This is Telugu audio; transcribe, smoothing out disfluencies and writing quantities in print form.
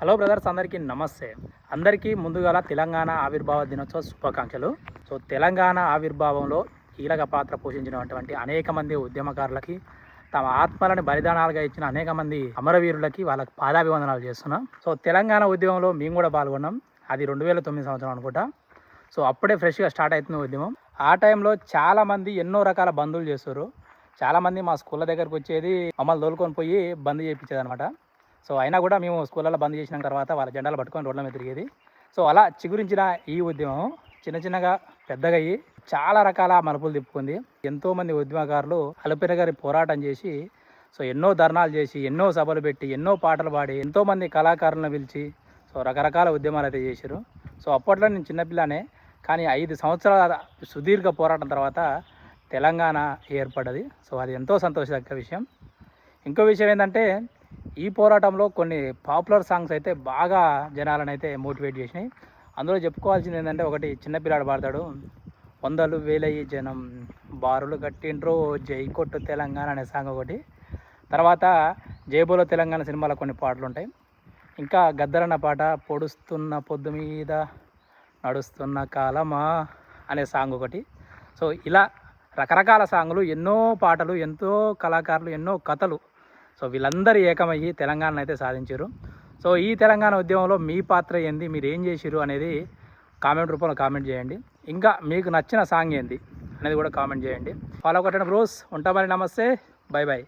హలో బ్రదర్స్, అందరికీ నమస్తే. అందరికీ ముందుగా తెలంగాణ ఆవిర్భావ దినోత్సవ శుభాకాంక్షలు. సో తెలంగాణ ఆవిర్భావంలో కీలక పాత్ర పోషించినటువంటి అనేక మంది ఉద్యమకారులకి, తమ ఆత్మలను బలిదానాలుగా ఇచ్చిన అనేక మంది అమరవీరులకి వాళ్ళకి పాదాభివందనాలు చేస్తున్నాం. సో తెలంగాణ ఉద్యమంలో మేము కూడా పాల్గొన్నాం. అది 2009 సంవత్సరం అనుకుంటా. సో అప్పుడే ఫ్రెష్గా స్టార్ట్ అవుతుంది ఉద్యమం. ఆ టైంలో చాలామంది ఎన్నో రకాల బంధువులు చేస్తారు. చాలామంది మా స్కూళ్ళ దగ్గరకు వచ్చేది, మమ్మల్ని తోలుకొని పోయి బంద్ చేయించేది అనమాట. సో అయినా కూడా మేము స్కూళ్ళలో బంద్ చేసిన తర్వాత వాళ్ళ జెండాలు పట్టుకొని రోడ్ల మీద తిరిగేది. సో అలా చిగురించిన ఈ ఉద్యమం చిన్న చిన్నగా పెద్దగా అయ్యి చాలా రకాల మలుపులు తిప్పుకుంది. ఎంతోమంది ఉద్యమకారులు అలుపెరగారి పోరాటం చేసి, సో ఎన్నో ధర్నాలు చేసి, ఎన్నో సభలు పెట్టి, ఎన్నో పాటలు పాడి, ఎంతోమంది కళాకారులను పిలిచి సో రకరకాల ఉద్యమాలు అయితే చేశారు. సో అప్పట్లో నేను చిన్నపిల్లనే, కానీ 5 సంవత్సరాల సుదీర్ఘ పోరాటం తర్వాత తెలంగాణ ఏర్పడ్డది. సో అది ఎంతో సంతోషదగ్గ విషయం. ఇంకో విషయం ఏంటంటే, ఈ పోరాటంలో కొన్ని పాపులర్ సాంగ్స్ అయితే బాగా జనాలను అయితే మోటివేట్ చేసినాయి. అందులో చెప్పుకోవాల్సింది ఏంటంటే, ఒకటి చిన్నపిల్లాడు పాడతాడు, వందలు వేలయ్యి జనం బారులు కట్టిండ్రో జై కొట్టు తెలంగాణ అనే సాంగ్ ఒకటి. తర్వాత జైబోలో తెలంగాణ సినిమాలో కొన్ని పాటలు ఉంటాయి. ఇంకా గద్దరన్న పాట, పొడుస్తున్న పొద్దు మీద నడుస్తున్న కాలమా అనే సాంగ్ ఒకటి. సో ఇలా రకరకాల సాంగులు, ఎన్నో పాటలు, ఎంతో కళాకారులు, ఎన్నో కథలు. సో వీళ్ళందరూ ఏకమయ్యి తెలంగాణ అయితే సాధించారు. సో ఈ తెలంగాణ ఉద్యమంలో మీ పాత్ర ఏంది, మీరు ఏం చేసిరు అనేది కామెంట్ రూపంలో కామెంట్ చేయండి. ఇంకా మీకు నచ్చిన సాంగ్ ఏంది అనేది కూడా కామెంట్ చేయండి. ఫాలో కొట్టండి బ్రోస్. ఉంటామని. నమస్తే, బై బై.